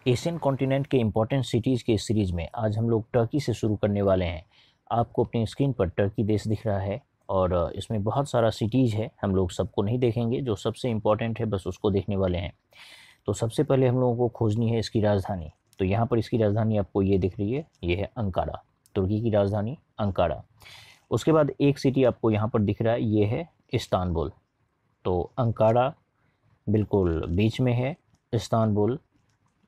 Asian continent के important cities के इस सीरीज़ में आज हम लोग टर्की से शुरू करने वाले हैं। आपको अपनी स्क्रीन पर टर्की देश दिख रहा है और इसमें बहुत सारा सिटीज़ है। हम लोग सबको नहीं देखेंगे, जो सबसे इम्पोर्टेंट है बस उसको देखने वाले हैं। तो सबसे पहले हम लोगों को खोजनी है इसकी राजधानी। तो यहाँ पर इसकी राजधानी आपको ये दिख रही है, ये है अंकारा, तुर्की की राजधानी अंकारा। उसके बाद एक सिटी आपको यहाँ पर दिख रहा है, ये है इस्तांबुल। तो अंकारा बिल्कुल बीच में है, इस्तांबुल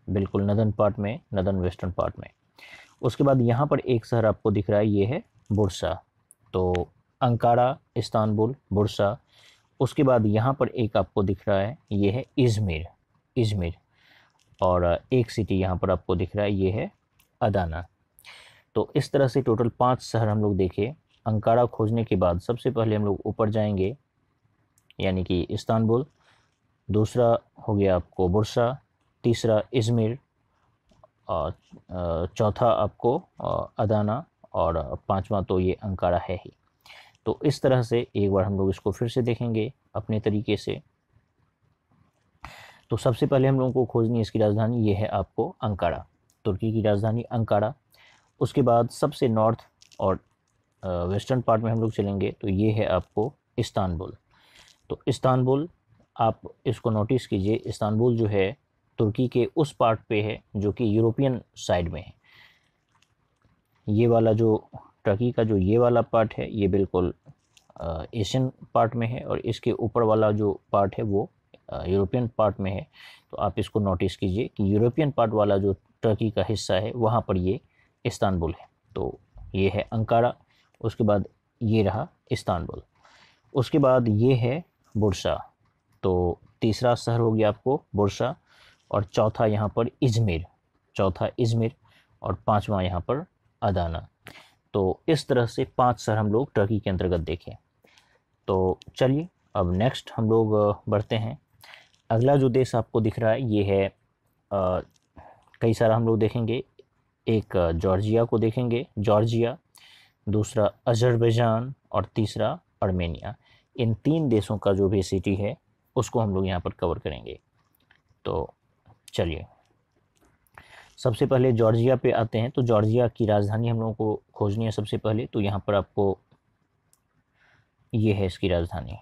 बिल्कुल नदर्न पार्ट में, नदर्न वेस्टर्न पार्ट में। उसके बाद यहाँ पर एक शहर आपको दिख रहा है, ये है बुर्सा। तो अंकारा, इस्तांबुल, बुर्सा। उसके बाद यहाँ पर एक आपको दिख रहा है, ये है इज़मिर, इज़मिर। और एक सिटी यहाँ पर आपको दिख रहा है, ये है अदाना। तो इस तरह से टोटल 5 शहर हम लोग देखे। अंकारा खोजने के बाद सबसे पहले हम लोग ऊपर जाएंगे, यानी कि इस्तांबुल। दूसरा हो गया आपको बुर्सा, तीसरा इज़मिर, और चौथा आपको अदाना, और पांचवा तो ये अंकारा है ही। तो इस तरह से एक बार हम लोग इसको फिर से देखेंगे अपने तरीके से। तो सबसे पहले हम लोगों को खोजनी है इसकी राजधानी, ये है आपको अंकारा, तुर्की की राजधानी अंकारा। उसके बाद सबसे नॉर्थ और वेस्टर्न पार्ट में हम लोग चलेंगे, तो ये है आपको इस्तांबुल। तो इस्तांबुल, आप इसको नोटिस कीजिए, इस्तांबुल जो है तुर्की के उस पार्ट पे है जो कि यूरोपियन साइड में है। ये वाला जो टर्की का जो ये वाला पार्ट है, ये बिल्कुल एशियन पार्ट में है, और इसके ऊपर वाला जो पार्ट है वो यूरोपियन पार्ट में है। तो आप इसको नोटिस कीजिए कि यूरोपियन पार्ट वाला जो टर्की का हिस्सा है वहाँ पर ये इस्तांबुल है। तो ये है अंकारा, उसके बाद ये रहा इस्तांबुल, उसके बाद ये है बुर्सा। तो तीसरा शहर हो गया आपको बुर्सा, और चौथा यहाँ पर इज़मिर, चौथा इज़मिर, और पांचवा यहाँ पर अदाना। तो इस तरह से 5 शहर हम लोग टर्की के अंतर्गत देखें। तो चलिए अब नेक्स्ट हम लोग बढ़ते हैं। अगला जो देश आपको दिख रहा है, ये है कई सारा हम लोग देखेंगे। एक जॉर्जिया को देखेंगे, जॉर्जिया। दूसरा अज़रबैजान, और तीसरा आर्मेनिया। इन 3 देशों का जो भी सिटी है उसको हम लोग यहाँ पर कवर करेंगे। तो चलिए सबसे पहले जॉर्जिया पे आते हैं। तो जॉर्जिया की राजधानी हम लोगों को खोजनी है सबसे पहले। तो यहाँ पर आपको ये है इसकी राजधानी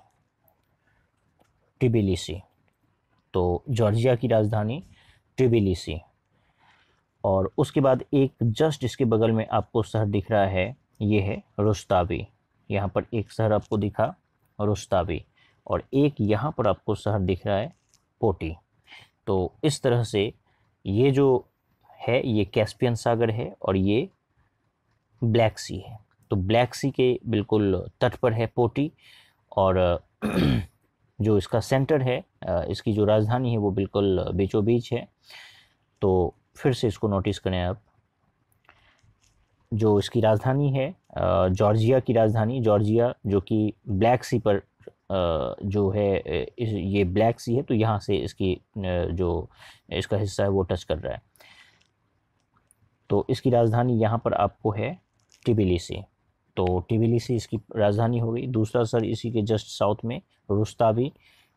ट्बिलिसी। तो जॉर्जिया की राजधानी ट्बिलिसी। और उसके बाद एक जस्ट इसके बगल में आपको शहर दिख रहा है, ये है रुस्तावी। यहाँ पर एक शहर आपको दिखा रुस्तावी, और एक यहाँ पर आपको शहर दिख रहा है पोटी। तो इस तरह से ये जो है ये कैस्पियन सागर है, और ये ब्लैक सी है। तो ब्लैक सी के बिल्कुल तट पर है पोटी, और जो इसका सेंटर है, इसकी जो राजधानी है वो बिल्कुल बीचों बीच है। तो फिर से इसको नोटिस करें आप, जो इसकी राजधानी है जॉर्जिया की राजधानी, जॉर्जिया जो कि ब्लैक सी पर जो है ये ब्लैक सी है, तो यहाँ से इसकी जो इसका हिस्सा है वो टच कर रहा है। तो इसकी राजधानी यहाँ पर आपको है ट्बिलिसी। तो ट्बिलिसी इसकी राजधानी हो गई। दूसरा शहर इसी के जस्ट साउथ में रुस्तावी,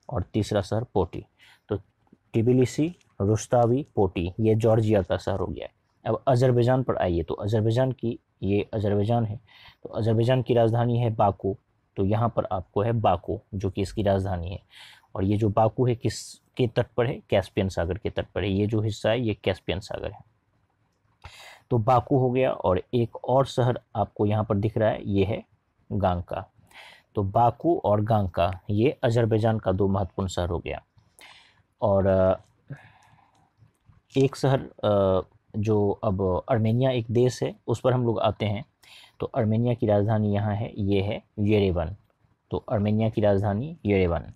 और तीसरा शहर पोटी। तो ट्बिलिसी, रुस्तावी, पोटी, ये जॉर्जिया का शहर हो गया। अब अज़रबैजान पर आइए। तो अज़रबैजान की, ये अज़रबैजान है, तो अज़रबैजान की राजधानी है बाकू। तो यहाँ पर आपको है बाकू जो कि इसकी राजधानी है। और ये जो बाकू है किस के तट पर है? कैस्पियन सागर के तट पर है। ये जो हिस्सा है ये कैस्पियन सागर है। तो बाकू हो गया, और एक और शहर आपको यहाँ पर दिख रहा है, ये है गांका। तो बाकू और गांका ये अज़रबैजान का 2 महत्वपूर्ण शहर हो गया। और एक शहर जो अब आर्मेनिया एक देश है उस पर हम लोग आते हैं। तो आर्मेनिया की राजधानी यहाँ है, ये है येरेवन। तो आर्मेनिया की राजधानी येरेवन।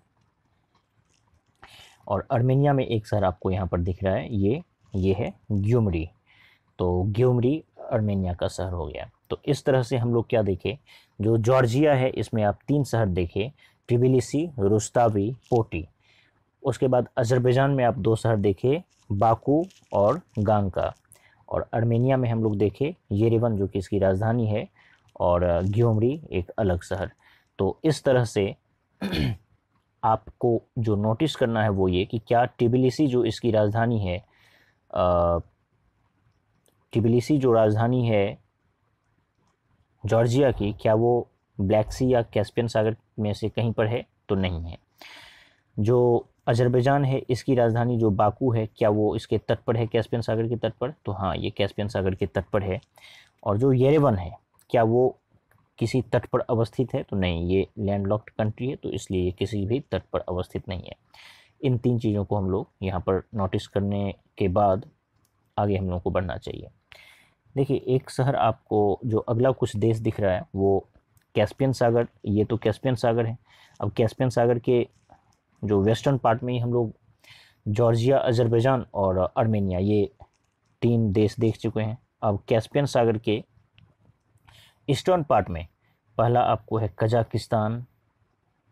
और आर्मेनिया में एक शहर आपको यहाँ पर दिख रहा है, ये है ग्युमरी। तो ग्युमरी आर्मेनिया का शहर हो गया। तो इस तरह से हम लोग क्या देखें, जो जॉर्जिया है इसमें आप 3 शहर देखें, ट्बिलिसी, रुस्तावी, पोटी। उसके बाद अज़रबैजान में आप 2 शहर देखे, बाकू और गांका। और आर्मेनिया में हम लोग देखे येरेवन जो कि इसकी राजधानी है, और ग्योमरी एक अलग शहर। तो इस तरह से आपको जो नोटिस करना है वो ये कि क्या ट्बिलिसी जो इसकी राजधानी है टिबिलिसी जो राजधानी है जॉर्जिया की, क्या वो ब्लैक सी या कैस्पियन सागर में से कहीं पर है? तो नहीं है। जो अजरबैजान है इसकी राजधानी जो बाकू है, क्या वो इसके तट पर है, कैस्पियन सागर के तट पर? तो हाँ, ये कैस्पियन सागर के तट पर है। और जो येरेवन है, क्या वो किसी तट पर अवस्थित है? तो नहीं, ये लैंडलॉक्ड कंट्री है, तो इसलिए ये किसी भी तट पर अवस्थित नहीं है। इन 3 चीज़ों को हम लोग यहाँ पर नोटिस करने के बाद आगे हम लोग को बढ़ना चाहिए। देखिए, एक शहर आपको जो अगला कुछ देश दिख रहा है वो कैस्पियन सागर, ये तो कैस्पियन सागर है। अब कैस्पियन सागर के जो वेस्टर्न पार्ट में ही हम लोग जॉर्जिया, अजरबैजान और आर्मेनिया, ये 3 देश देख चुके हैं। अब कैस्पियन सागर के ईस्टर्न पार्ट में पहला आपको है कजाकिस्तान,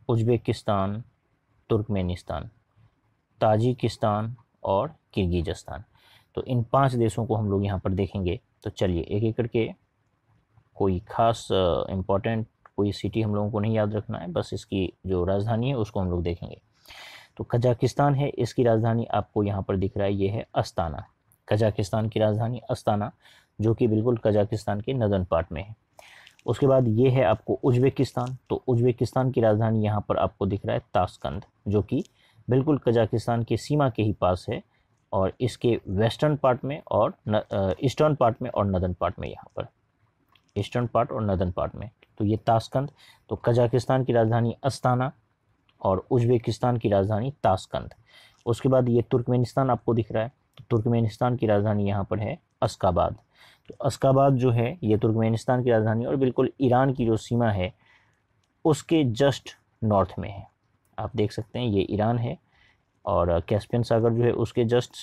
उज्बेकिस्तान, तुर्कमेनिस्तान, ताजिकिस्तान और किर्गिज़स्तान। तो इन 5 देशों को हम लोग यहाँ पर देखेंगे। तो चलिए एक एक करके, कोई खास इम्पोर्टेंट कोई सिटी हम लोगों को नहीं याद रखना है, बस इसकी जो राजधानी है उसको हम लोग देखेंगे। तो कजाकिस्तान है, इसकी राजधानी आपको यहाँ पर दिख रहा है, ये है अस्ताना। कजाकिस्तान की राजधानी अस्ताना, जो कि बिल्कुल कजाकिस्तान के नदर्न पार्ट में है। उसके बाद ये है आपको उज्बेकिस्तान। तो उज्बेकिस्तान की राजधानी यहाँ पर आपको दिख रहा है ताशकंद, जो कि बिल्कुल कजाकिस्तान के सीमा के ही पास है, और इसके वेस्टर्न पार्ट में और ईस्टर्न पार्ट में और नदर्न पार्ट में, यहाँ पर ईस्टर्न पार्ट और नदर्न पार्ट में। तो ये ताशकंद। तो कजाकिस्तान की राजधानी अस्ताना और उज्बेकिस्तान की राजधानी ताशकंद। उसके बाद ये तुर्कमेनिस्तान आपको दिख रहा है। तो तुर्कमेनिस्तान की राजधानी यहाँ पर है अश्गाबाद। तो अश्गाबाद जो है ये तुर्कमेनिस्तान की राजधानी और बिल्कुल ईरान की जो सीमा है उसके जस्ट नॉर्थ में है। आप देख सकते हैं ये ईरान है, और कैस्पियन सागर जो है उसके जस्ट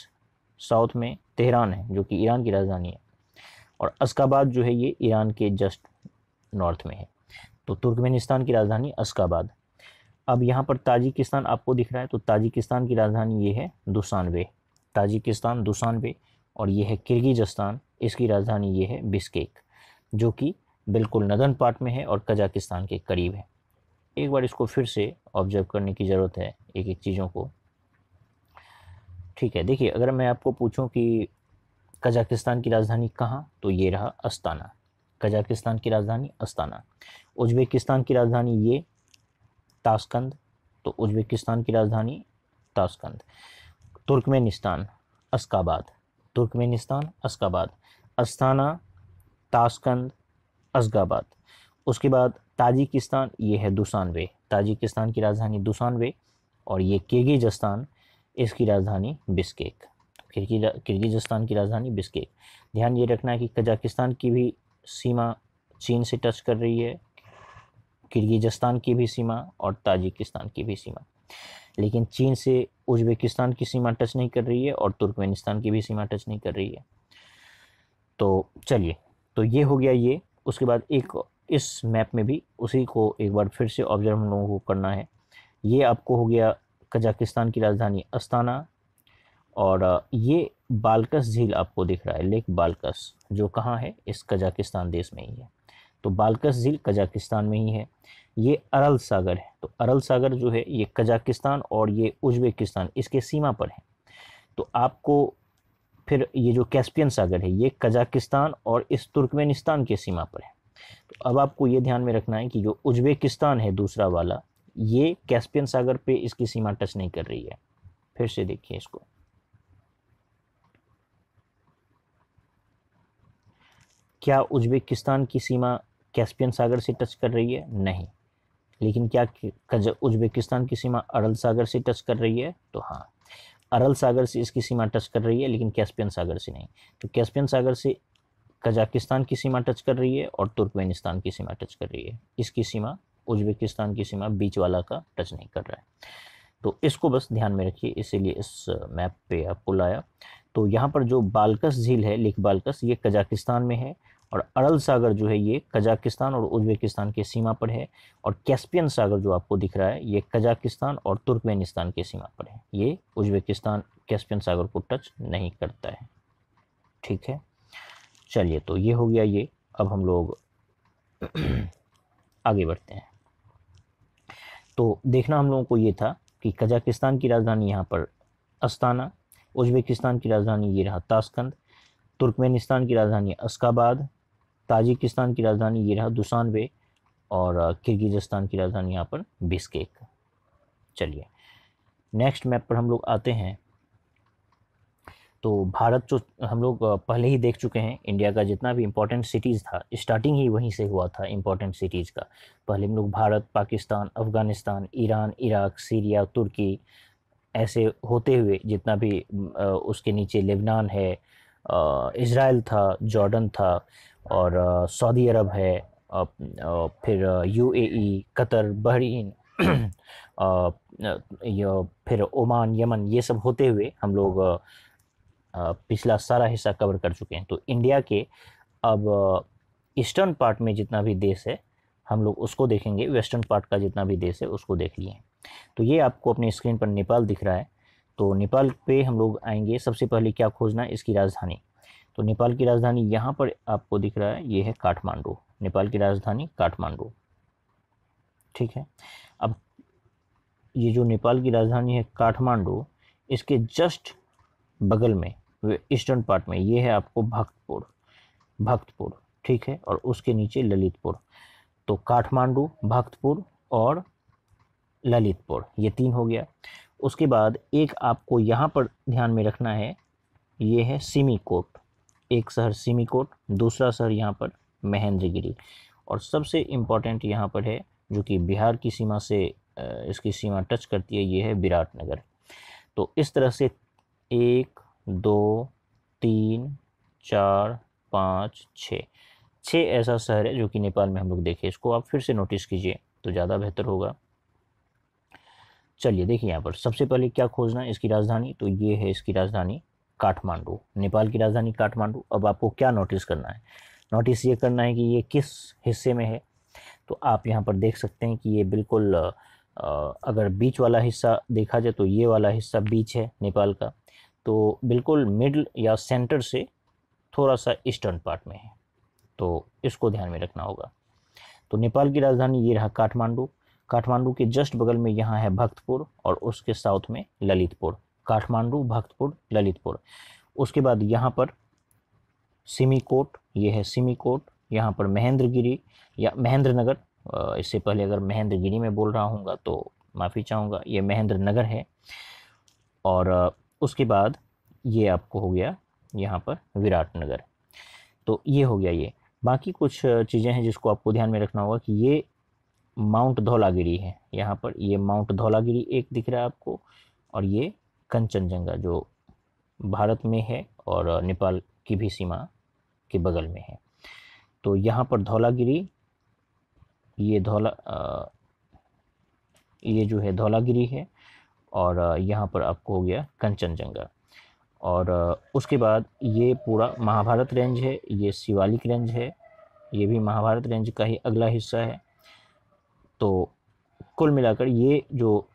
साउथ में तेहरान है, जो कि ईरान की राजधानी है, और अश्गाबाद जो है ये ईरान के जस्ट नॉर्थ में है। तो तुर्कमेनिस्तान की राजधानी अश्गाबाद। अब यहाँ पर ताजिकिस्तान आपको दिख रहा है। तो ताजिकिस्तान की राजधानी ये है दुशानबे, ताजिकिस्तान दुशानबे। और ये है किर्गिज़स्तान, इसकी राजधानी ये है बिश्केक, जो कि बिल्कुल नदर्न पार्ट में है और कजाकिस्तान के करीब है। एक बार इसको फिर से ऑब्जर्व करने की ज़रूरत है, एक एक चीज़ों को। ठीक है, देखिए, अगर मैं आपको पूछूं कि कजाकिस्तान की राजधानी कहाँ, तो ये रहा अस्ताना, कजाकिस्तान की राजधानी अस्ताना। उज्बेकिस्तान की राजधानी ये ताशकंद, तो उज्बेकिस्तान की राजधानी Tashkent. Turkmenistan Ashgabat, Turkmenistan Ashgabat, Astana, Tashkent, Ashgabat. उसके बाद ताजिकिस्तान, ये है दुशानबे, ताजिकिस्तान की राजधानी दुशानबे। और ये किर्गिज़स्तान, इसकी राजधानी बिश्केक, किर्गिज़स्तान की राजधानी बिश्केक। ध्यान ये रखना है कि कजाकिस्तान की भी सीमा चीन से टच कर रही है, किर्गिज़स्तान की भी सीमा और ताजिकिस्तान की भी सीमा, लेकिन चीन से उज्बेकिस्तान की सीमा टच नहीं कर रही है और तुर्कमेनिस्तान की भी सीमा टच नहीं कर रही है। तो चलिए, तो ये हो गया ये। उसके बाद एक इस मैप में भी उसी को एक बार फिर से ऑब्जर्व हम लोगों को करना है। ये आपको हो गया कजाकिस्तान की राजधानी अस्ताना, और ये बाल्कस झील आपको दिख रहा है, लेक बाल्कस, जो कहाँ है, इस कजाकिस्तान देश में ही है। तो बाल्कस झील कजाकिस्तान में ही है। ये अरल सागर है। तो अरल सागर जो है ये कजाकिस्तान और ये उज्बेकिस्तान इसके सीमा पर है। तो आपको फिर ये जो कैस्पियन सागर है ये कजाकिस्तान और इस तुर्कमेनिस्तान के सीमा पर है। तो अब आपको ये ध्यान में रखना है कि जो उज्बेकिस्तान है दूसरा वाला, ये कैस्पियन सागर पे इसकी सीमा टच नहीं कर रही है। फिर से देखिए इसको, क्या उज्बेकिस्तान की सीमा कैस्पियन सागर से टच कर रही है? नहीं। लेकिन क्या उज्बेकिस्तान की सीमा अरल सागर से टच कर रही है? तो हाँ, अरल सागर से इसकी सीमा टच कर रही है, लेकिन कैस्पियन सागर से नहीं। तो कैस्पियन सागर से कजाकिस्तान की सीमा टच कर रही है और तुर्कमेनिस्तान की सीमा टच कर रही है। इसकी सीमा, उज्बेकिस्तान की सीमा बीच वाला का टच नहीं कर रहा है। तो इसको बस ध्यान में रखिए, इसीलिए इस मैप पे आपको लाया। तो यहाँ पर जो बाल्कस झील है, लेक बाल्कस, ये कजाकिस्तान में है, और अरल सागर जो है ये कजाकिस्तान और उज्बेकिस्तान के सीमा पर है, और कैस्पियन सागर जो आपको दिख रहा है ये कजाकिस्तान और तुर्कमेनिस्तान के सीमा पर है। ये उज्बेकिस्तान कैस्पियन सागर को टच नहीं करता है। ठीक है, चलिए, तो ये हो गया ये। अब हम लोग आगे बढ़ते हैं। तो देखना हम लोगों को ये था कि कजाकिस्तान की राजधानी यहाँ पर अस्ताना, उज़्बेकिस्तान की राजधानी ये रहा ताशकंद, तुर्कमेनिस्तान की राजधानी अश्गाबाद, ताजिकिस्तान की राजधानी ये रहा दुशानबे, और किर्गिज़स्तान की राजधानी यहाँ पर बिश्केक। चलिए नेक्स्ट मैप पर हम लोग आते हैं। तो भारत जो हम लोग पहले ही देख चुके हैं, इंडिया का जितना भी इम्पोर्टेंट सिटीज़ था स्टार्टिंग ही वहीं से हुआ था इम्पोर्टेंट सिटीज़ का। पहले हम लोग Bharat, Pakistan, Afghanistan, Iran, Iraq, Syria, तुर्की, ऐसे होते हुए जितना भी उसके नीचे लेबनान है, इज़राइल था, जॉर्डन था, और सऊदी अरब है, फिर यूएई, कतर, बहरीन, फिर ओमान, यमन, ये सब होते हुए हम लोग पिछला सारा हिस्सा कवर कर चुके हैं। तो इंडिया के अब ईस्टर्न पार्ट में जितना भी देश है हम लोग उसको देखेंगे, वेस्टर्न पार्ट का जितना भी देश है उसको देख लिए। तो ये आपको अपनी स्क्रीन पर नेपाल दिख रहा है। तो नेपाल पे हम लोग आएंगे। सबसे पहले क्या खोजना है, इसकी राजधानी। तो नेपाल की राजधानी यहाँ पर आपको दिख रहा है, ये है काठमांडू। नेपाल की राजधानी काठमांडू, ठीक है। अब ये जो नेपाल की राजधानी है काठमांडू, इसके जस्ट बगल में ईस्टर्न पार्ट में ये है आपको भक्तपुर, ठीक है, और उसके नीचे ललितपुर। तो काठमांडू, भक्तपुर और ललितपुर, ये 3 हो गया। उसके बाद एक आपको यहाँ पर ध्यान में रखना है, ये है सिमिकोट। एक शहर सिमिकोट, दूसरा शहर यहाँ पर महेंद्रगिरी, और सबसे इम्पॉर्टेंट यहाँ पर है जो कि बिहार की सीमा से इसकी सीमा टच करती है, ये है विराटनगर। तो इस तरह से 1 2 3 4 5 6 ऐसा शहर है जो कि नेपाल में हम लोग देखें। इसको आप फिर से नोटिस कीजिए तो ज़्यादा बेहतर होगा। चलिए देखिए यहाँ पर सबसे पहले क्या खोजना है, इसकी राजधानी। तो ये है इसकी राजधानी काठमांडू, नेपाल की राजधानी काठमांडू। अब आपको क्या नोटिस करना है, नोटिस ये करना है कि ये किस हिस्से में है। तो आप यहाँ पर देख सकते हैं कि ये बिल्कुल अगर बीच वाला हिस्सा देखा जाए तो ये वाला हिस्सा बीच है नेपाल का, तो बिल्कुल मिडल या सेंटर से थोड़ा सा ईस्टर्न पार्ट में है। तो इसको ध्यान में रखना होगा। तो नेपाल की राजधानी ये रहा काठमांडू। काठमांडू के जस्ट बगल में यहाँ है भक्तपुर, और उसके साउथ में ललितपुर। काठमांडू, भक्तपुर, ललितपुर। उसके बाद यहाँ पर सिमिकोट, ये है सिमिकोट। यहाँ पर महेंद्रगिरी या महेंद्रनगर, इससे पहले अगर महेंद्रगिरी में बोल रहा हूँगा तो माफ़ी चाहूँगा, ये महेंद्रनगर है। और उसके बाद ये आपको हो गया यहाँ पर विराटनगर। तो ये हो गया ये। बाकी कुछ चीज़ें हैं जिसको आपको ध्यान में रखना होगा कि ये माउंट धौलागिरी है, यहाँ पर ये माउंट धौलागिरी एक दिख रहा है आपको, और ये कंचनजंगा जो भारत में है और नेपाल की भी सीमा के बगल में है। तो यहाँ पर धौलागिरी, ये ये जो है धौलागिरी है, और यहाँ पर आपको हो गया कंचनजंगा। और उसके बाद ये पूरा महाभारत रेंज है, ये शिवालिक रेंज है, ये भी महाभारत रेंज का ही अगला हिस्सा है। तो कुल मिलाकर ये जो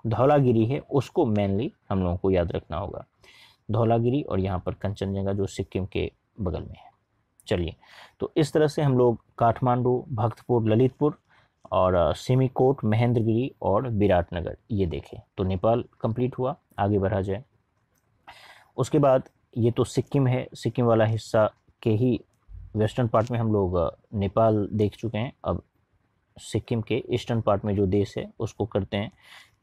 धौलागिरी है उसको मेनली हम लोगों को याद रखना होगा, धौलागिरी, और यहाँ पर कंचनजंगा जो सिक्किम के बगल में है। चलिए, तो इस तरह से हम लोग काठमांडू, भक्तपुर, ललितपुर और सिमिकोट, महेंद्रगिरी और विराटनगर ये देखें। तो नेपाल कंप्लीट हुआ। आगे बढ़ा जाए। उसके बाद ये तो सिक्किम है, सिक्किम वाला हिस्सा के ही वेस्टर्न पार्ट में हम लोग नेपाल देख चुके हैं। अब सिक्किम के ईस्टर्न पार्ट में जो देश है उसको करते हैं।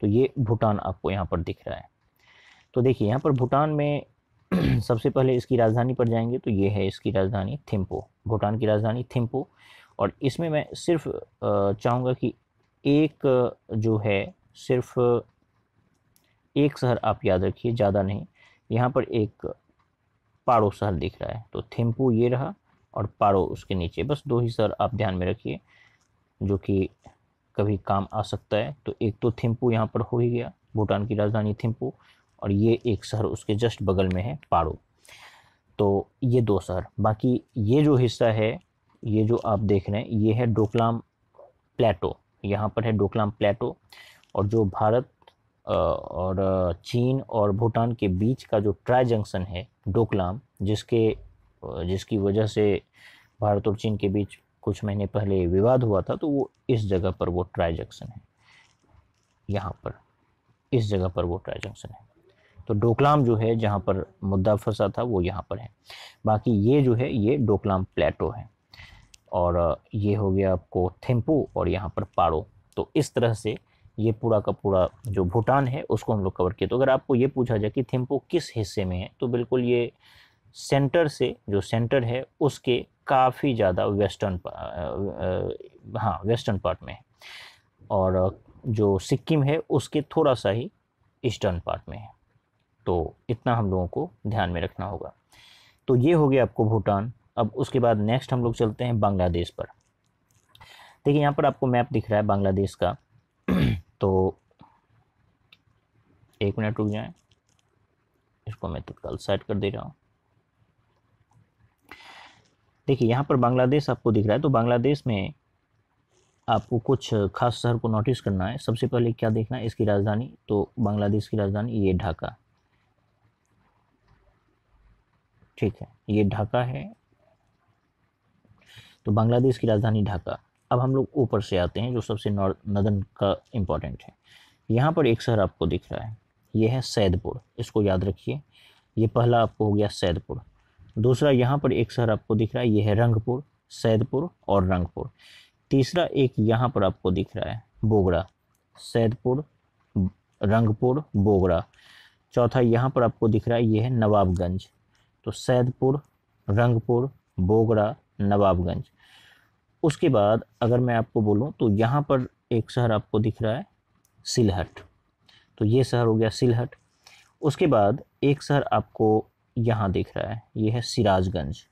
तो ये भूटान आपको यहाँ पर दिख रहा है। तो देखिए यहाँ पर भूटान में सबसे पहले इसकी राजधानी पर जाएंगे तो ये है इसकी राजधानी थिम्पू, भूटान की राजधानी थिम्पू। और इसमें मैं सिर्फ चाहूँगा कि एक जो है सिर्फ एक शहर आप याद रखिए, ज़्यादा नहीं। यहाँ पर एक पारो शहर दिख रहा है, तो थिम्पू ये रहा और पारो उसके नीचे, बस 2 ही शहर आप ध्यान में रखिए जो कि कभी काम आ सकता है। तो एक तो थिम्पू यहाँ पर हो ही गया, भूटान की राजधानी थिम्पू, और ये एक शहर उसके जस्ट बगल में है पारो। तो ये 2 शहर। बाकी ये जो हिस्सा है, ये जो आप देख रहे हैं, ये है डोकलाम प्लेटो। यहाँ पर है डोकलाम प्लेटो, और जो भारत और चीन और भूटान के बीच का जो ट्राई जंक्शन है डोकलाम, जिसकी वजह से भारत और चीन के बीच कुछ महीने पहले विवाद हुआ था, तो वो इस जगह पर वो ट्राई जंक्शन है। यहाँ पर इस जगह पर वो ट्राई जंक्शन है। तो डोकलाम जो है जहाँ पर मुद्दा फंसा था वो यहाँ पर है। बाकी ये जो है ये डोकलाम प्लेटो है। और ये हो गया आपको थिम्पू और यहाँ पर पारो। तो इस तरह से ये पूरा का पूरा जो भूटान है उसको हम लोग कवर किए। तो अगर आपको ये पूछा जाए कि थिम्पू किस हिस्से में है, तो बिल्कुल ये सेंटर से, जो सेंटर है उसके काफ़ी ज़्यादा वेस्टर्न, हाँ वेस्टर्न पार्ट में है। और जो सिक्किम है उसके थोड़ा सा ही ईस्टर्न पार्ट में है। तो इतना हम लोगों को ध्यान में रखना होगा। तो ये हो गया आपको भूटान। अब उसके बाद नेक्स्ट हम लोग चलते हैं बांग्लादेश पर। देखिए यहाँ पर आपको मैप दिख रहा है बांग्लादेश का। तो एक मिनट रुक जाएं, इसको मैं तत्काल साइड कर दे रहा हूँ। देखिए यहाँ पर बांग्लादेश आपको दिख रहा है। तो बांग्लादेश में आपको कुछ खास शहर को नोटिस करना है। सबसे पहले क्या देखना है, इसकी राजधानी। तो बांग्लादेश की राजधानी ये ढाका, ठीक है, ये ढाका है। तो बांग्लादेश की राजधानी ढाका। अब हम लोग ऊपर से आते हैं जो सबसे नॉर्दर्न का इम्पोर्टेंट है। यहाँ पर एक शहर आपको दिख रहा है, ये है सैदपुर। इसको याद रखिए, ये पहला आपको हो गया सैदपुर। दूसरा यहाँ पर एक शहर आपको दिख रहा है, ये है रंगपुर। सैदपुर और रंगपुर। तीसरा एक यहाँ पर आपको दिख रहा है बोगरा। सैदपुर, रंगपुर, बोगरा। चौथा यहाँ पर आपको दिख रहा है, ये है नवाबगंज। तो सैदपुर, रंगपुर, बोगरा, नवाबगंज। उसके बाद अगर मैं आपको बोलूं तो यहाँ पर एक शहर आपको दिख रहा है सिलहट। तो ये शहर हो गया सिलहट। उसके बाद एक शहर आपको यहाँ दिख रहा है, ये है सिराजगंज।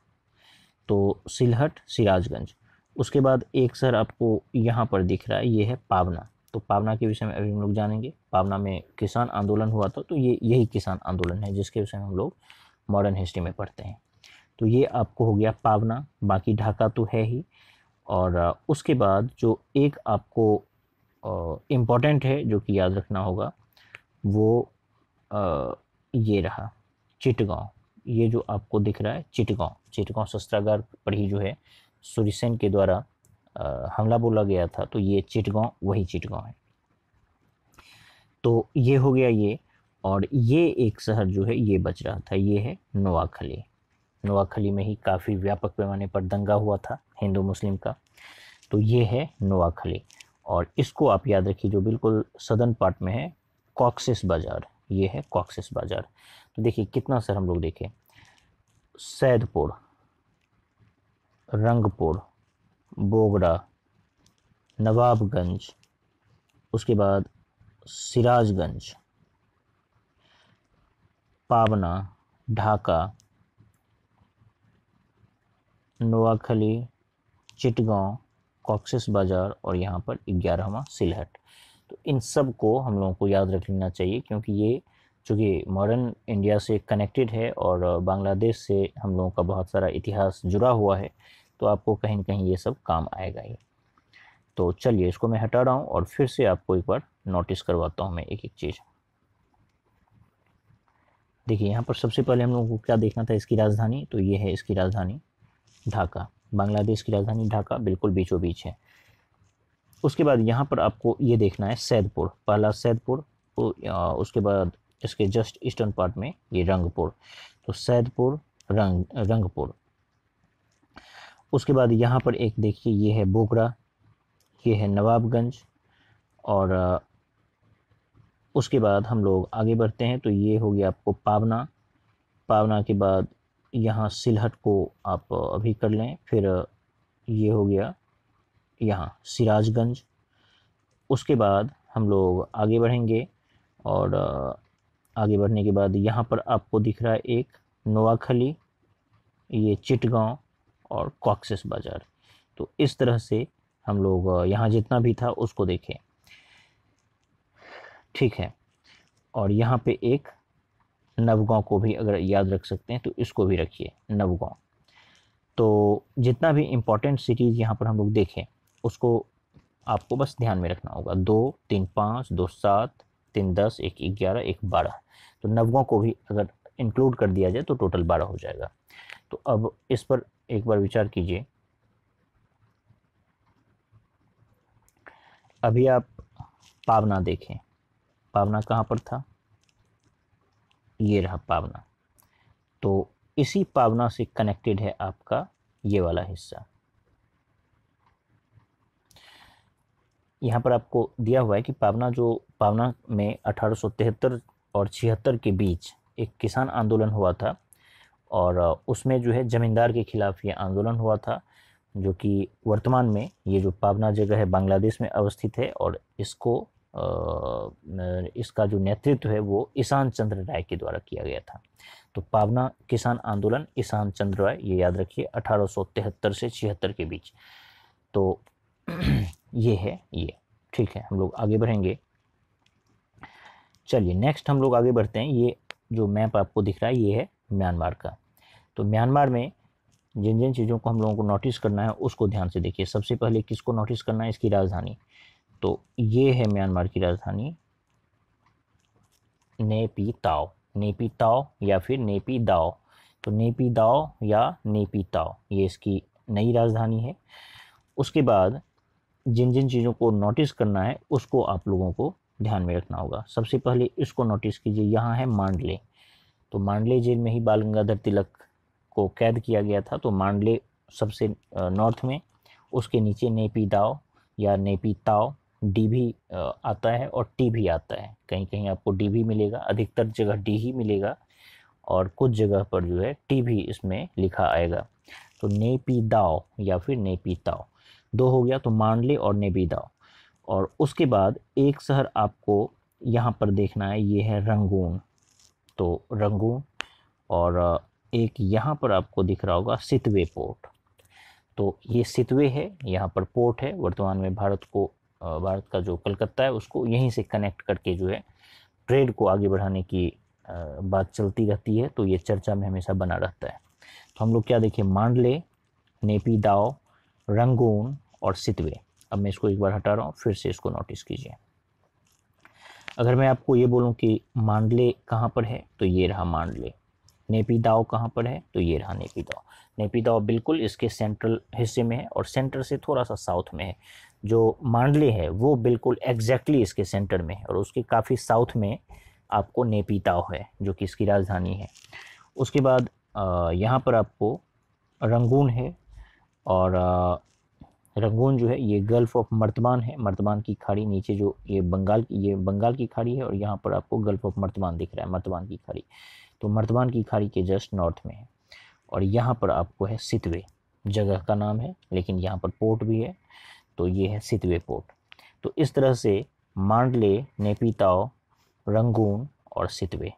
तो सिलहट, सिराजगंज। उसके बाद एक शहर आपको यहाँ पर दिख रहा है, ये है पावना। तो पावना के विषय में अभी हम लोग जानेंगे। पावना में किसान आंदोलन हुआ था, तो ये यही किसान आंदोलन है जिसके विषय में हम लोग मॉडर्न हिस्ट्री में पढ़ते हैं। तो ये आपको हो गया पावना। बाकी ढाका तो है ही। और उसके बाद जो एक आपको इम्पॉर्टेंट है जो कि याद रखना होगा, वो ये रहा चिटगांव। ये जो आपको दिख रहा है चिटगांव, चिटगांव शस्त्रागार पर ही जो है सूर्यसेन के द्वारा हमला बोला गया था। तो ये चिटगांव वही चिटगांव है। तो ये हो गया ये। और ये एक शहर जो है ये बच रहा था, ये है नोआखली। नोआखली में ही काफ़ी व्यापक पैमाने पर दंगा हुआ था हिंदू मुस्लिम का। तो ये है नोआखली। और इसको आप याद रखिए, जो बिल्कुल सदर्न पार्ट में है, कॉक्सेस बाज़ार। ये है कॉक्सेस बाज़ार। तो देखिए कितना शहर हम लोग देखें, सैदपुर, रंगपुर, बोगरा, नवाबगंज, उसके बाद सिराजगंज, पावना, ढाका, नोआखली, चिटगांव, कॉक्सेस बाज़ार और यहाँ पर 11वां सिलहट। तो इन सब को हम लोगों को याद रख लेना चाहिए, क्योंकि ये चूँकि मॉडर्न इंडिया से कनेक्टेड है और बांग्लादेश से हम लोगों का बहुत सारा इतिहास जुड़ा हुआ है। तो आपको कहीं न कहीं ये सब काम आएगा ही। तो चलिए इसको मैं हटा रहा हूँ और फिर से आपको एक बार नोटिस करवाता हूँ मैं एक एक चीज़। देखिए यहाँ पर सबसे पहले हम लोगों को क्या देखना था, इसकी राजधानी। तो ये है इसकी राजधानी ढाका। बांग्लादेश की राजधानी ढाका बिल्कुल बीचों बीच है। उसके बाद यहाँ पर आपको ये देखना है सैदपुर, पहला सैदपुर। उसके बाद इसके जस्ट ईस्टर्न पार्ट में ये रंगपुर। तो सैदपुर, रंगपुर। उसके बाद यहाँ पर एक देखिए, ये है बोगरा, ये है नवाबगंज। और उसके बाद हम लोग आगे बढ़ते हैं। तो ये हो गया आपको पावना। पावना के बाद यहाँ सिलहट को आप अभी कर लें। फिर ये हो गया यहाँ सिराजगंज। उसके बाद हम लोग आगे बढ़ेंगे और आगे बढ़ने के बाद यहाँ पर आपको दिख रहा है एक नोआखली, ये चिटगांव और कॉक्सेस बाज़ार। तो इस तरह से हम लोग यहाँ जितना भी था उसको देखें, ठीक है। और यहाँ पे एक नवगांव को भी अगर याद रख सकते हैं तो इसको भी रखिए, नवगांव। तो जितना भी इम्पोर्टेंट सिटीज़ यहाँ पर हम लोग देखें उसको आपको बस ध्यान में रखना होगा। 2, 3, 5, 2, 7, 3, 10, 1, 11, 1, 12। तो नवगांव को भी अगर इंक्लूड कर दिया जाए तो टोटल 12 हो जाएगा। तो अब इस पर एक बार विचार कीजिए। अभी आप पावना देखें, पावना कहाँ पर था, ये रहा पावना। तो इसी पावना से कनेक्टेड है आपका ये वाला हिस्सा। यहाँ पर आपको दिया हुआ है कि पावना में 1873 और 76 के बीच एक किसान आंदोलन हुआ था, और उसमें जो है जमींदार के खिलाफ ये आंदोलन हुआ था, जो कि वर्तमान में ये जो पावना जगह है बांग्लादेश में अवस्थित है, और इसका जो नेतृत्व है वो ईशान चंद्र राय के द्वारा किया गया था। तो पावना किसान आंदोलन ईशान चंद्र राय, ये याद रखिए, 1873 से 76 के बीच। तो ये है ये। ठीक है, हम लोग आगे बढ़ेंगे। चलिए नेक्स्ट हम लोग आगे बढ़ते हैं। ये जो मैप आपको दिख रहा है ये है म्यांमार का। तो म्यांमार में जिन जिन चीज़ों को हम लोगों को नोटिस करना है उसको ध्यान से देखिए। सबसे पहले किसको नोटिस करना है? इसकी राजधानी। तो ये है म्यांमार की राजधानी नेपीताओ। नेपीताओ या फिर नेपीदाओ। तो नेपीदाओ या नेपीताओ ये इसकी नई राजधानी है। उसके बाद जिन जिन चीज़ों को नोटिस करना है उसको आप लोगों को ध्यान में रखना होगा। सबसे पहले इसको नोटिस कीजिए, यहाँ है मांडले। तो मांडले जेल में ही बाल गंगाधर तिलक को कैद किया गया था। तो मांडले सबसे नॉर्थ में, उसके नीचे नेपीदाओ या नेपीताओ, डी भी आता है और टी भी आता है। कहीं कहीं आपको डी भी मिलेगा, अधिकतर जगह डी ही मिलेगा, और कुछ जगह पर जो है टी भी इसमें लिखा आएगा। तो नेपीदाओ या फिर नेपीताओ दो हो गया, तो मांडले और नेपीदाओ। और उसके बाद एक शहर आपको यहाँ पर देखना है, ये है रंगून। तो रंगून, और एक यहाँ पर आपको दिख रहा होगा सितवे पोर्ट। तो ये सितवे है, यहाँ पर पोर्ट है। वर्तमान में भारत का जो कलकत्ता है उसको यहीं से कनेक्ट करके जो है ट्रेड को आगे बढ़ाने की बात चलती रहती है। तो ये चर्चा में हमेशा बना रहता है। तो हम लोग क्या देखिए, मांडले, नेपीदाओ, रंगून और सितवे। अब मैं इसको एक बार हटा रहा हूँ, फिर से इसको नोटिस कीजिए। अगर मैं आपको ये बोलूँ कि मांडले कहाँ पर है, तो ये रहा मांडले। नेपीदाओ कहाँ पर है, तो ये रहा नेपीदाओ। नेपीदाओ बिल्कुल इसके सेंट्रल हिस्से में है, और सेंटर से थोड़ा सा साउथ में है। जो मांडले है वो बिल्कुल एग्जैक्टली इसके सेंटर में है, और उसके काफ़ी साउथ में आपको नेपीताओ है जो कि इसकी राजधानी है। उसके बाद यहाँ पर आपको रंगून है, और रंगून जो है ये गल्फ ऑफ मर्तमान है। मर्तमान की खाड़ी नीचे जो ये बंगाल की खाड़ी है, और यहाँ पर आपको गल्फ ऑफ मर्तमान दिख रहा है, मर्तमान की खाड़ी। तो मर्तमान की खाड़ी के जस्ट नॉर्थ में है। और यहाँ पर आपको है सितवे, जगह का नाम है, लेकिन यहाँ पर पोर्ट भी है। तो ये है सितवे पोर्ट। तो इस तरह से मांडले, नेपीताओ, रंगून और सितवे,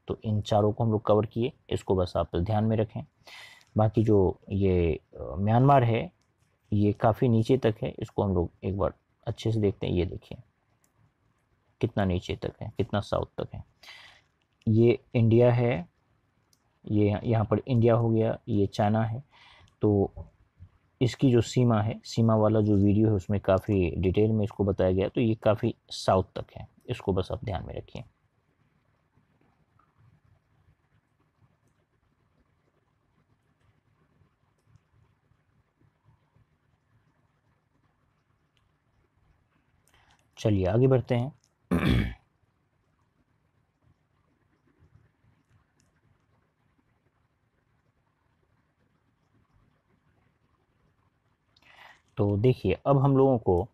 तो इन चारों को हम लोग कवर किए। इसको बस आप ध्यान में रखें। बाकी जो ये म्यांमार है ये काफ़ी नीचे तक है। इसको हम लोग एक बार अच्छे से देखते हैं। ये देखिए कितना नीचे तक है, कितना साउथ तक है। ये इंडिया है, ये यहाँ पर इंडिया हो गया, ये चाइना है। तो इसकी जो सीमा है, सीमा वाला जो वीडियो है उसमें काफ़ी डिटेल में इसको बताया गया। तो ये काफ़ी साउथ तक है, इसको बस आप ध्यान में रखिए। चलिए आगे बढ़ते हैं। तो देखिए अब हम लोगों को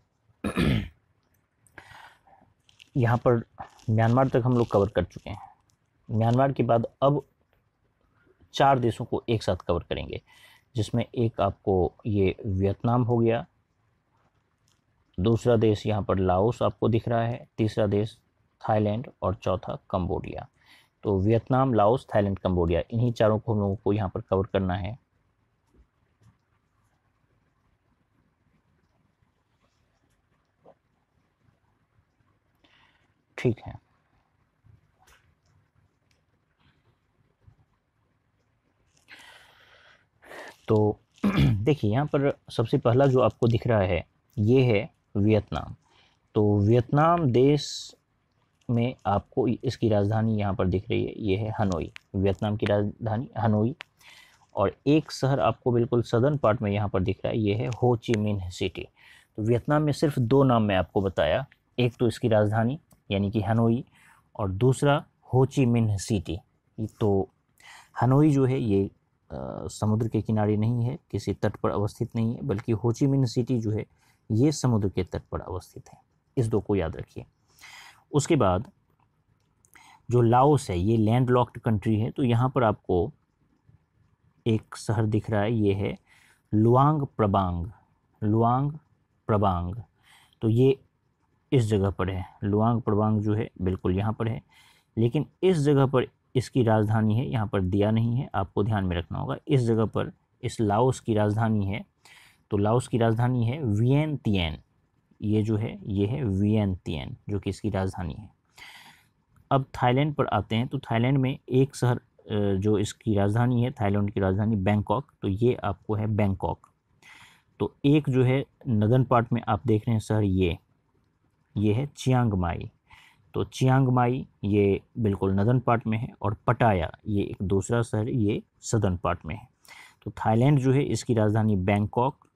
यहाँ पर म्यांमार तक हम लोग कवर कर चुके हैं। म्यांमार के बाद अब 4 देशों को एक साथ कवर करेंगे, जिसमें एक आपको ये वियतनाम हो गया, दूसरा देश यहाँ पर लाओस आपको दिख रहा है, तीसरा देश थाईलैंड, और चौथा कंबोडिया। तो वियतनाम, लाओस, थाईलैंड, कंबोडिया, इन्हीं चारों को हम लोगों को यहाँ पर कवर करना है। ठीक है, तो देखिए यहाँ पर सबसे पहला जो आपको दिख रहा है ये है वियतनाम। तो वियतनाम देश में आपको इसकी राजधानी यहाँ पर दिख रही है, ये है हनोई। वियतनाम की राजधानी हनोई। और एक शहर आपको बिल्कुल सदर्न पार्ट में यहाँ पर दिख रहा है, ये है हो ची मिन्ह सिटी। तो वियतनाम में सिर्फ 2 नाम मैं आपको बताया, एक तो इसकी राजधानी यानी कि हनोई, और दूसरा हो ची मिन्ह सिटी तो हनोई जो है ये समुद्र के किनारे नहीं है, किसी तट पर अवस्थित नहीं है, बल्कि हो ची मिन्ह सिटी जो है ये समुद्र के तट पर अवस्थित है। इस दो को याद रखिए। उसके बाद जो लाओस है ये लैंड लॉक्ड कंट्री है, तो यहाँ पर आपको एक शहर दिख रहा है, ये है लुआंग प्रबांग। लुआंग प्रबांग, तो ये इस जगह पर है। लुआंग प्रबांग जो है बिल्कुल यहाँ पर है, लेकिन इस जगह पर इसकी राजधानी है, यहाँ पर दिया नहीं है, आपको ध्यान में रखना होगा। इस जगह पर इस लाओस की राजधानी है, तो लाओस की राजधानी है वियेनतिएन। ये जो है ये है वियेनतिएन जो कि इसकी राजधानी है। अब थाईलैंड पर आते हैं, तो थाईलैंड में एक शहर जो इसकी राजधानी है, थाईलैंड की राजधानी बैंकॉक, तो ये आपको है बैंकॉक। तो एक जो है नदर्न पार्ट में आप देख रहे हैं शहर, ये है चियांग माई। तो चियांग माई ये बिल्कुल नदर्न पार्ट में है, और पटाया ये एक दूसरा शहर, ये सदर्न पार्ट में है। तो थाईलैंड जो है इसकी राजधानी बैंकॉक,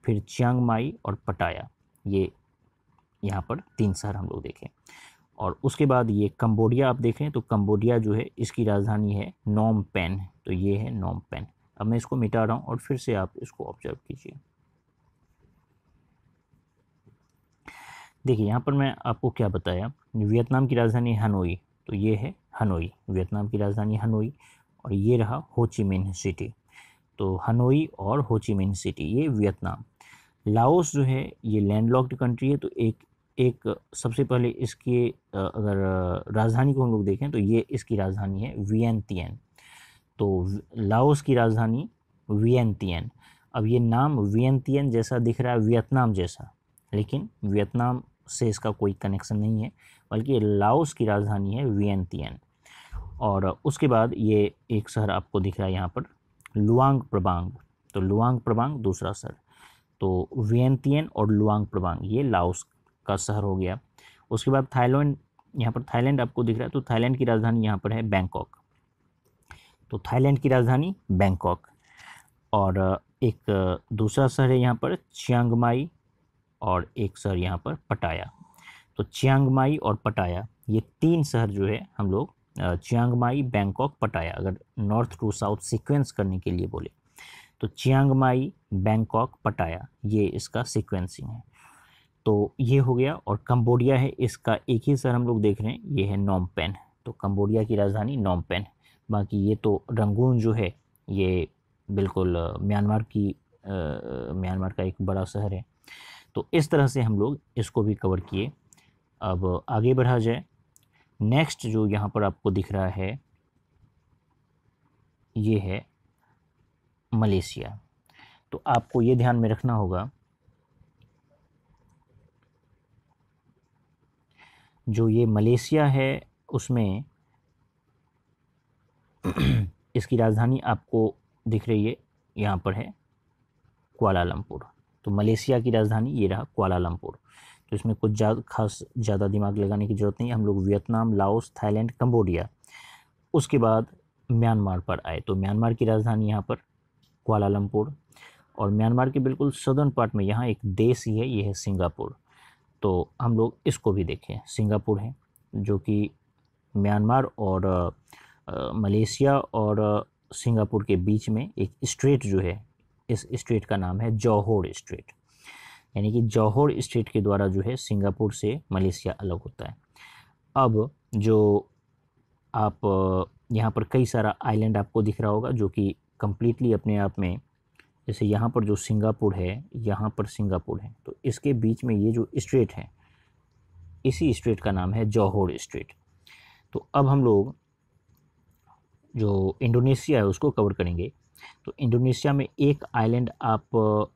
फिर चियांग माई और पटाया, ये यहाँ पर 3 शहर हम लोग देखें। और उसके बाद ये कंबोडिया आप देख रहे हैं, तो कंबोडिया जो है इसकी राजधानी है नोम पेन, तो ये है नोम पेन। अब मैं इसको मिटा रहा हूँ और फिर से आप इसको ऑब्जर्व कीजिए। देखिए यहाँ पर मैं आपको क्या बताया, वियतनाम की राजधानी हनोई, तो ये है हनोई, वियतनाम की राजधानी हनोई। और ये रहा हो ची मिन्ह सिटी, तो हनोई और हो ची मिन्ह सिटी ये वियतनाम। लाओस जो है ये लैंडलॉक्ड कंट्री है, तो एक सबसे पहले इसकी अगर राजधानी को हम लोग देखें तो ये इसकी राजधानी है वियेनतिएन। तो लाओस की राजधानी वियेनतिएन। अब ये नाम वियेनतिएन जैसा दिख रहा है, वियतनाम जैसा, लेकिन वियतनाम से इसका कोई कनेक्शन नहीं है, बल्कि लाओस की राजधानी है वियेनतिएन। और उसके बाद ये एक शहर आपको दिख रहा है यहाँ पर लुआंग प्रबांग, तो लुआंग प्रबांग दूसरा शहर। तो वियेनतिएन और लुआंग प्रबांग ये लाओस का शहर हो गया। उसके बाद थाईलैंड, यहाँ पर थाईलैंड आपको दिख रहा है, तो थाईलैंड की राजधानी यहाँ पर है बैंकॉक, तो थाईलैंड की राजधानी बैंकॉक। और एक दूसरा शहर है यहाँ पर चियांग माई, और एक शहर यहाँ पर पटाया। तो चियांग माई और पटाया ये 3 शहर जो है हम लोग चियांग माई, बैंकॉक, पटाया, अगर नॉर्थ टू साउथ सीक्वेंस करने के लिए बोले तो चियांग माई, बैंकॉक, पटाया ये इसका सीक्वेंसिंग है। तो ये हो गया। और कंबोडिया है, इसका एक ही शहर हम लोग देख रहे हैं, ये है नोम पेन, तो कंबोडिया की राजधानी नोम पेन। बाकी ये तो रंगून जो है ये बिल्कुल म्यांमार का एक बड़ा शहर है। तो इस तरह से हम लोग इसको भी कवर किए। अब आगे बढ़ा जाए। नेक्स्ट जो यहाँ पर आपको दिख रहा है ये है मलेशिया। तो आपको ये ध्यान में रखना होगा, जो ये मलेशिया है उसमें इसकी राजधानी आपको दिख रही है, यहाँ पर है कुआलालंपुर। तो मलेशिया की राजधानी ये रहा कुआलालंपुर। तो इसमें कुछ ज़्यादा दिमाग लगाने की ज़रूरत नहीं है। हम लोग वियतनाम, लाओस, थाईलैंड, कंबोडिया, उसके बाद म्यांमार पर आए। तो म्यांमार की राजधानी यहाँ पर कुआलालंपुर। और म्यांमार के बिल्कुल सदर्न पार्ट में यहाँ एक देश ही है, ये है सिंगापुर। तो हम लोग इसको भी देखें, सिंगापुर है जो कि म्यांमार और मलेशिया और सिंगापुर के बीच में एक स्ट्रेट जो है, इस स्ट्रेट का नाम है जोहोर स्ट्रेट। यानी कि जोहोर स्ट्रेट के द्वारा जो है सिंगापुर से मलेशिया अलग होता है। अब जो आप यहाँ पर कई सारा आइलैंड आपको दिख रहा होगा जो कि कम्प्लीटली अपने आप में, जैसे यहाँ पर जो सिंगापुर है, यहाँ पर सिंगापुर है, तो इसके बीच में ये जो स्ट्रेट है, इसी स्ट्रेट का नाम है जोहोर स्ट्रेट। तो अब हम लोग जो इंडोनेशिया है उसको कवर करेंगे। तो इंडोनेशिया में एक आइलैंड आप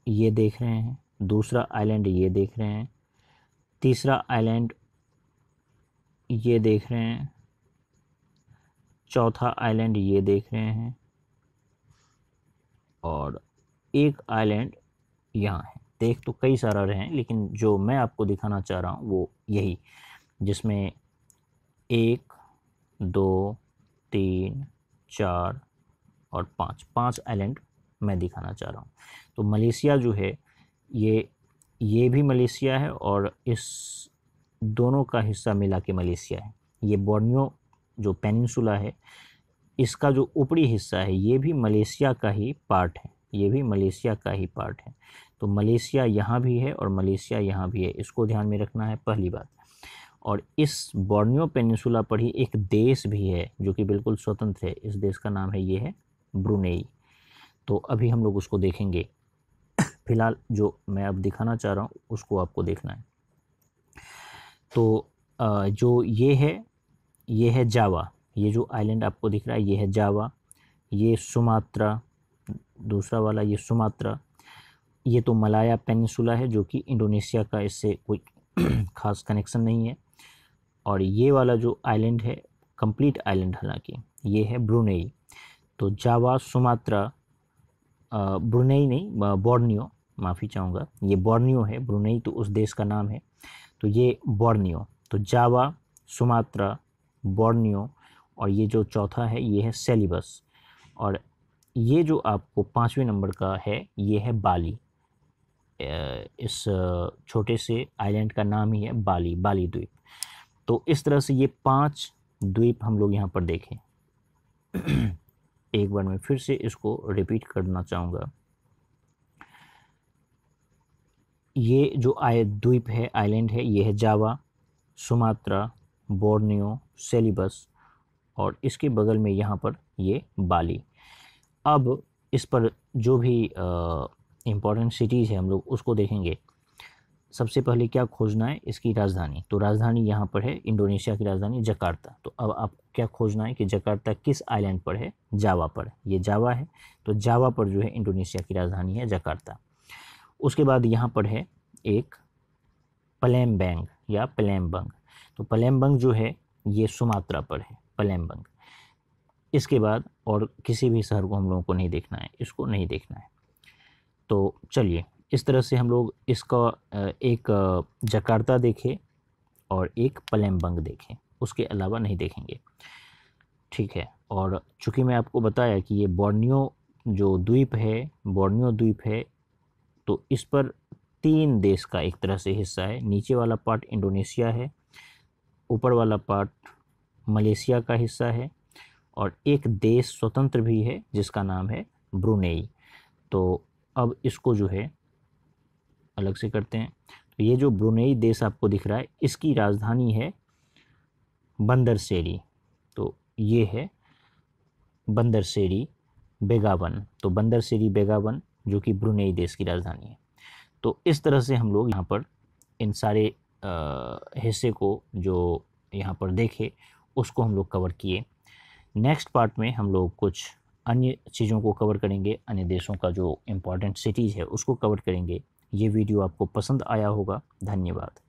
ये देख रहे हैं, दूसरा आइलैंड ये देख रहे हैं, तीसरा आइलैंड ये देख रहे हैं, चौथा आइलैंड ये देख रहे हैं, और एक आइलैंड यहाँ है। देख तो कई सारा रहे हैं, लेकिन जो मैं आपको दिखाना चाह रहा हूँ वो यही, जिसमें 1, 2, 3, 4 और 5 आइलैंड मैं दिखाना चाह रहा हूँ। तो मलेशिया जो है ये भी मलेशिया है, और इस दोनों का हिस्सा मिला के मलेशिया है। ये बोर्नियो जो पेनिनसुला है, इसका जो ऊपरी हिस्सा है ये भी मलेशिया का ही पार्ट है, ये भी मलेशिया का ही पार्ट है। तो मलेशिया यहाँ भी है और मलेशिया यहाँ भी है, इसको ध्यान में रखना है पहली बात। और इस बोर्नियो पेनिनसुला पर ही एक देश भी है जो कि बिल्कुल स्वतंत्र है, इस देश का नाम है, ये है ब्रुनेई। तो अभी हम लोग उसको देखेंगे। फिलहाल जो मैं अब दिखाना चाह रहा हूँ उसको आपको देखना है। तो जो ये है जावा, ये जो आइलैंड आपको दिख रहा है ये है जावा, ये सुमात्रा, दूसरा वाला ये सुमात्रा, ये तो मलाया पेनिनसुला है जो कि इंडोनेशिया का इससे कोई खास कनेक्शन नहीं है। और ये वाला जो आइलैंड है, कंप्लीट आइलैंड हालांकि, ये है ब्रुनेई। तो जावा, सुमात्रा, ब्रुनेई नहीं, बोर्नियो, माफ़ी चाहूँगा, ये बोर्नियो है, ब्रुनेई तो उस देश का नाम है, तो ये बोर्नियो। तो जावा, सुमात्रा, बोर्नियो, और ये जो चौथा है ये है सेलिबस। और ये जो आपको 5वें नंबर का है ये है बाली। इस छोटे से आइलैंड का नाम ही है बाली, बाली द्वीप। तो इस तरह से ये 5 द्वीप हम लोग यहाँ पर देखें। एक बार मैं फिर से इसको रिपीट करना चाहूँगा। ये जो द्वीप है, आइलैंड है, ये है जावा, सुमात्रा, बोर्नियो, सेलिबस, और इसके बगल में यहाँ पर ये बाली। अब इस पर जो भी इम्पोर्टेंट सिटीज़ है हम लोग उसको देखेंगे। सबसे पहले क्या खोजना है, इसकी राजधानी। तो राजधानी यहाँ पर है, इंडोनेशिया की राजधानी जकार्ता। तो अब आपको क्या खोजना है कि जकार्ता किस आइलैंड पर है, जावा पर। ये जावा है, तो जावा पर जो है इंडोनेशिया की राजधानी है जकार्ता। उसके बाद यहाँ पर है एक पलेम्बैंग या पलेम्बंग। तो पलेम्बंग जो है ये सुमात्रा पर है, पलेम्बंग। इसके बाद और किसी भी शहर को हम लोगों को नहीं देखना है, इसको नहीं देखना है। तो चलिए इस तरह से हम लोग इसका एक जकार्ता देखें और एक पलेम्बंग देखें, उसके अलावा नहीं देखेंगे, ठीक है। और चूँकि मैं आपको बताया कि ये बोर्नियो जो द्वीप है, बोर्नियो द्वीप है, तो इस पर 3 देश का एक तरह से हिस्सा है। नीचे वाला पार्ट इंडोनेशिया है, ऊपर वाला पार्ट मलेशिया का हिस्सा है, और एक देश स्वतंत्र भी है जिसका नाम है ब्रुनेई। तो अब इसको जो है अलग से करते हैं। तो ये जो ब्रुनेई देश आपको दिख रहा है, इसकी राजधानी है बंदरसेरी। तो ये है बंदरसेरी बेगावन। तो बंदरसेरी बेगावन जो कि ब्रुनेई देश की राजधानी है। तो इस तरह से हम लोग यहाँ पर इन सारे हिस्से को जो यहाँ पर देखे उसको हम लोग कवर किए। नेक्स्ट पार्ट में हम लोग कुछ अन्य चीज़ों को कवर करेंगे, अन्य देशों का जो इम्पोर्टेंट सिटीज़ है उसको कवर करेंगे। ये वीडियो आपको पसंद आया होगा। धन्यवाद।